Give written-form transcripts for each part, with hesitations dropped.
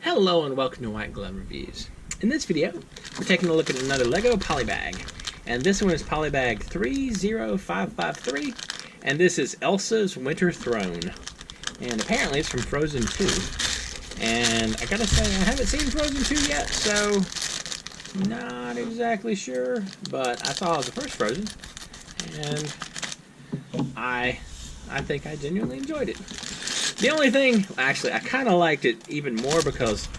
Hello and welcome to White Glove Reviews. In this video, we're taking a look at another LEGO Polybag. And this one is Polybag 30553. And this is Elsa's Winter Throne. And apparently it's from Frozen 2. And I gotta say, I haven't seen Frozen 2 yet, so not exactly sure. But I saw the first Frozen, and I think I genuinely enjoyed it. The only thing, actually, I kind of liked it even more because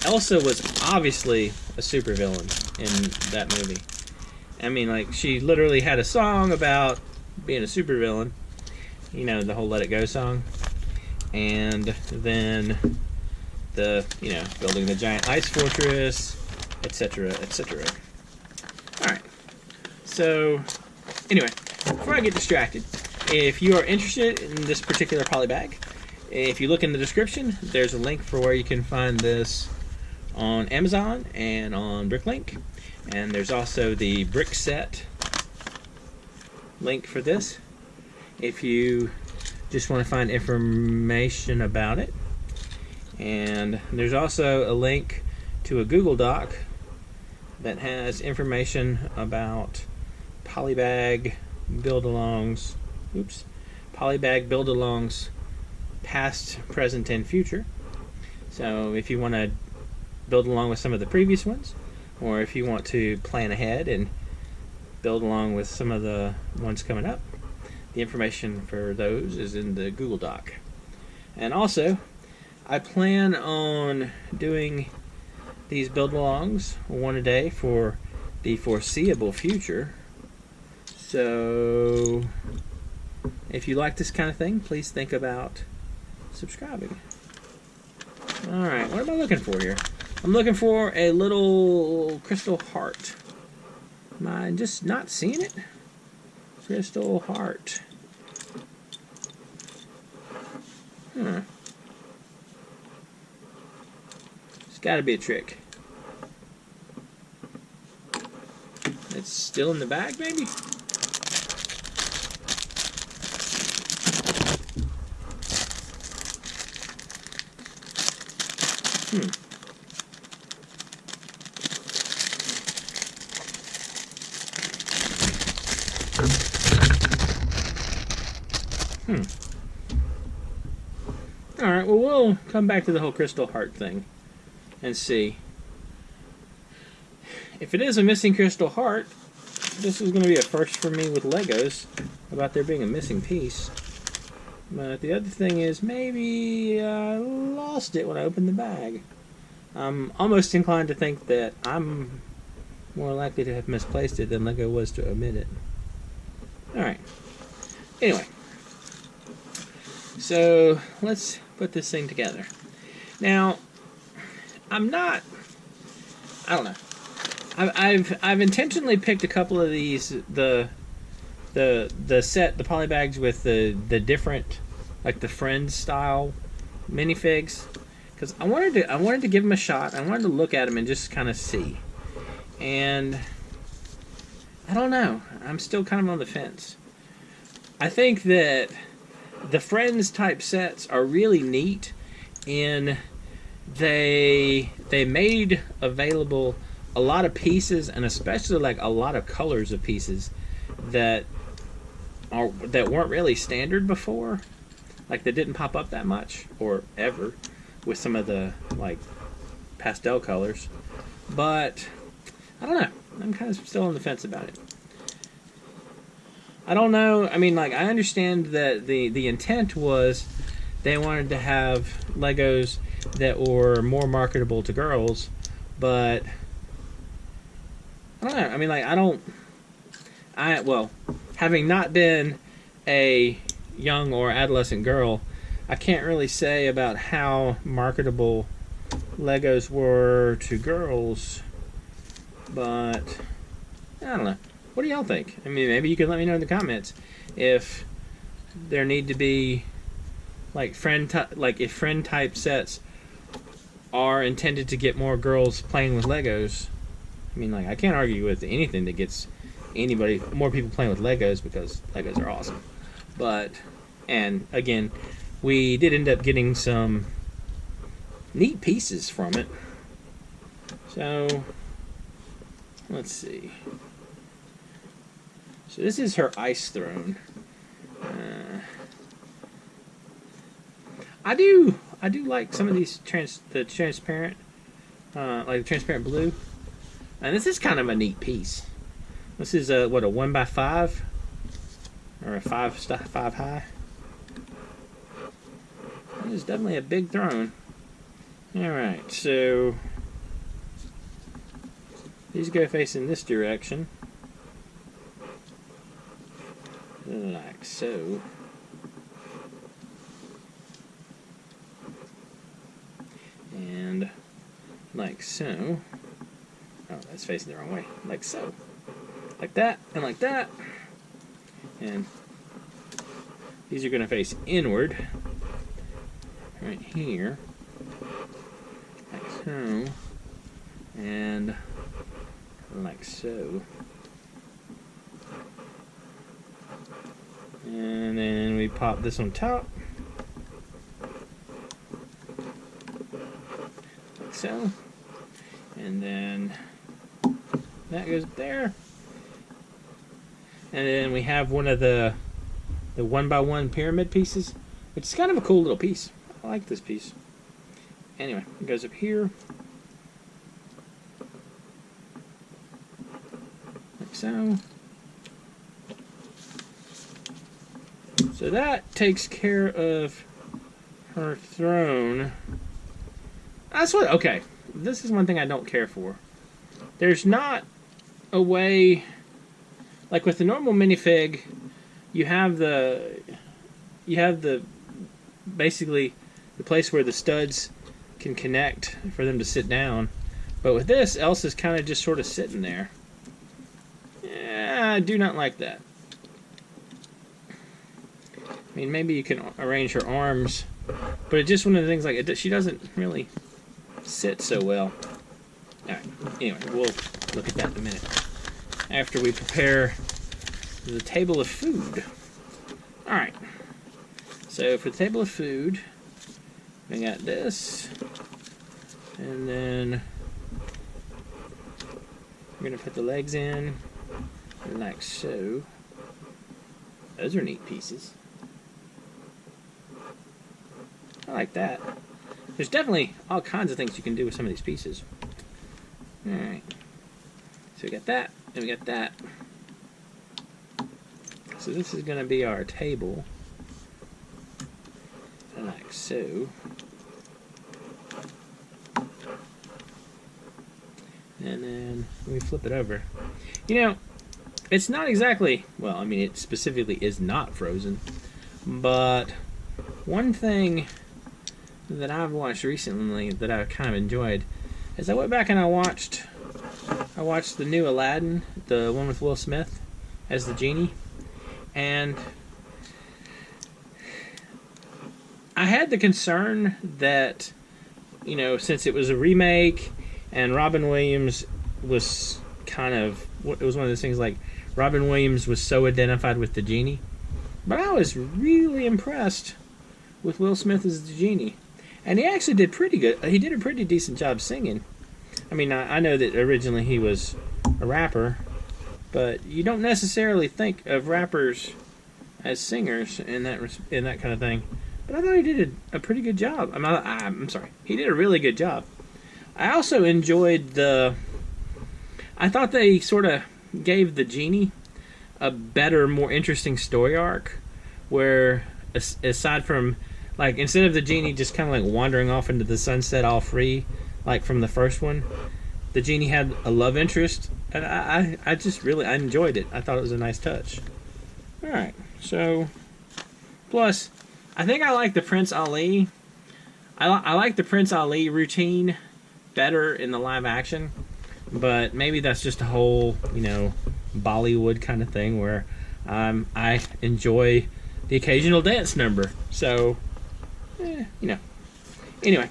Elsa was obviously a supervillain in that movie. I mean, like, she literally had a song about being a supervillain. You know, the whole Let It Go song. And then the, building the giant ice fortress, etc., etc. Alright. So, anyway, before I get distracted, if you are interested in this particular polybag, if you look in the description, there's a link for where you can find this on Amazon and on Bricklink. And there's also the brick set link for this if you just want to find information about it. And there's also a link to a Google Doc that has information about Polybag build-alongs. Polybag build-alongs past, present, and future. So if you want to build along with some of the previous ones, or if you want to plan ahead and build along with some of the ones coming up, the information for those is in the Google Doc. And also, I plan on doing these build-alongs one a day for the foreseeable future. So if you like this kind of thing, please think about subscribing. Alright, what am I looking for here? I'm looking for a little crystal heart. Am I just not seeing it? Crystal heart. It's gotta be a trick. It's still in the bag, maybe? Alright, well, we'll come back to the whole crystal heart thing and see. If it is a missing crystal heart, this is going to be a first for me with Legos about there being a missing piece. But the other thing is, maybe I lost it when I opened the bag. I'm almost inclined to think that I'm more likely to have misplaced it than Lego was to omit it. Alright. Anyway. So, let's put this thing together. Now, I don't know. I've intentionally picked a couple of these, the polybags with the different, like the Friends style minifigs, because I wanted to give them a shot. I wanted to look at them and just kind of see. And I don't know. I'm still kind of on the fence. I think that the Friends type sets are really neat in they made available a lot of pieces, and especially like a lot of colors of pieces that weren't really standard before, like they didn't pop up that much or ever with some of the like pastel colors. But I don't know, I'm kind of still on the fence about it. I don't know, I mean, like, I understand that the intent was they wanted to have Legos that were more marketable to girls, but I don't know, I mean, like, well, having not been a young or adolescent girl, I can't really say about how marketable Legos were to girls, but I don't know. What do y'all think? I mean, maybe you can let me know in the comments if there need to be like if friend type sets are intended to get more girls playing with Legos. I mean, like, I can't argue with anything that gets more people playing with Legos, because Legos are awesome. But, and again, we did end up getting some neat pieces from it. So, let's see. So this is her ice throne. I do like some of these transparent, like the transparent blue. And this is kind of a neat piece. This is what, a 1x5 or a 5 high. This is definitely a big throne. All right, so these go facing this direction, like so. And like so. Oh, that's facing the wrong way. Like so. Like that, and like that. And these are going to face inward. Right here. Like so. And like so. And then we pop this on top. Like so. And then that goes there. And then we have one of the 1x1 pyramid pieces, which is kind of a cool little piece. I like this piece. Anyway, it goes up here. Like so. So that takes care of her throne. That's what, okay. This is one thing I don't care for. There's not a way, like with the normal minifig, you have the basically the place where the studs can connect for them to sit down. But with this, Elsa's kind of just sort of sitting there. Yeah, I do not like that. I mean, maybe you can arrange her arms, but it's just one of the things, like, she doesn't really sit so well. Alright, anyway, we'll look at that in a minute. After we prepare the table of food. Alright, so for the table of food, we got this, and then we're going to put the legs in, like so. Those are neat pieces. I like that. There's definitely all kinds of things you can do with some of these pieces. Alright. So we got that, and we got that. So this is going to be our table. Like so. And then we flip it over. You know, it's not exactly, well, I mean, it specifically is not frozen. But one thing that I've watched recently that I kind of enjoyed is I went back and I watched the new Aladdin, the one with Will Smith as the genie, and I had the concern that, you know, since it was a remake and Robin Williams was kind of, it was one of those things like Robin Williams was so identified with the genie, but I was really impressed with Will Smith as the genie. And he actually did pretty good. He did a pretty decent job singing. I mean, I know that originally he was a rapper, but you don't necessarily think of rappers as singers in that kind of thing. But I thought he did a pretty good job. I'm sorry. He did a really good job. I also enjoyed I thought they sort of gave the genie a better, more interesting story arc, where aside from, like, instead of the genie just kind of like wandering off into the sunset all free, like from the first one, the genie had a love interest, and I just really, I enjoyed it. I thought it was a nice touch. Alright, so, plus, I think I like the Prince Ali. I like the Prince Ali routine better in the live action, but maybe that's just a whole, you know, Bollywood kind of thing where I enjoy the occasional dance number. So, you know. Anyway,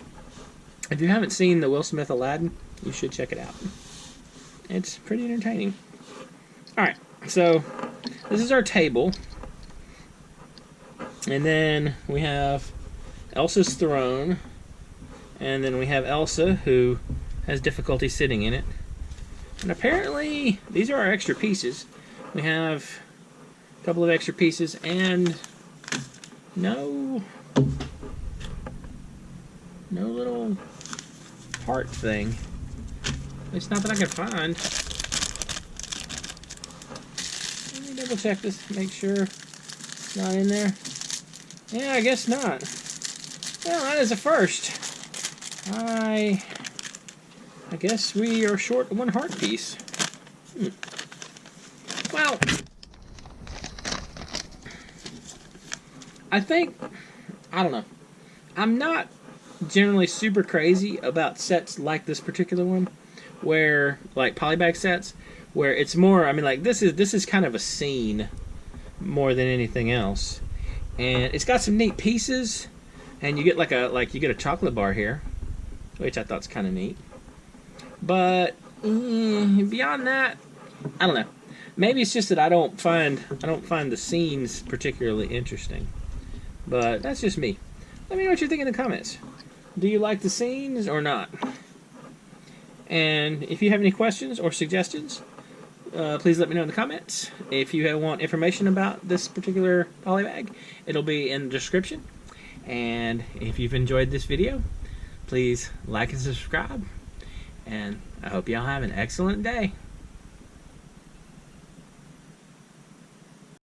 if you haven't seen the Will Smith Aladdin, you should check it out. It's pretty entertaining. Alright, so this is our table. And then we have Elsa's throne. And then we have Elsa, who has difficulty sitting in it. And apparently, these are our extra pieces. We have a couple of extra pieces and no little heart thing. It's not that I can find. Let me double check this, make sure it's not in there. Yeah, I guess not. Well, that is a first. I guess we are short one heart piece. Well, I don't know. I'm not generally super crazy about sets like this particular one, where, like Polybag sets, where it's more, I mean, like this is kind of a scene more than anything else. And it's got some neat pieces, and you get you get a chocolate bar here, which I thought's kind of neat. But beyond that, I don't know. Maybe it's just that I don't find the scenes particularly interesting. But that's just me. Let me know what you think in the comments. Do you like the scenes or not? And if you have any questions or suggestions, please let me know in the comments. If you want information about this particular polybag, it'll be in the description. And if you've enjoyed this video, please like and subscribe. And I hope y'all have an excellent day.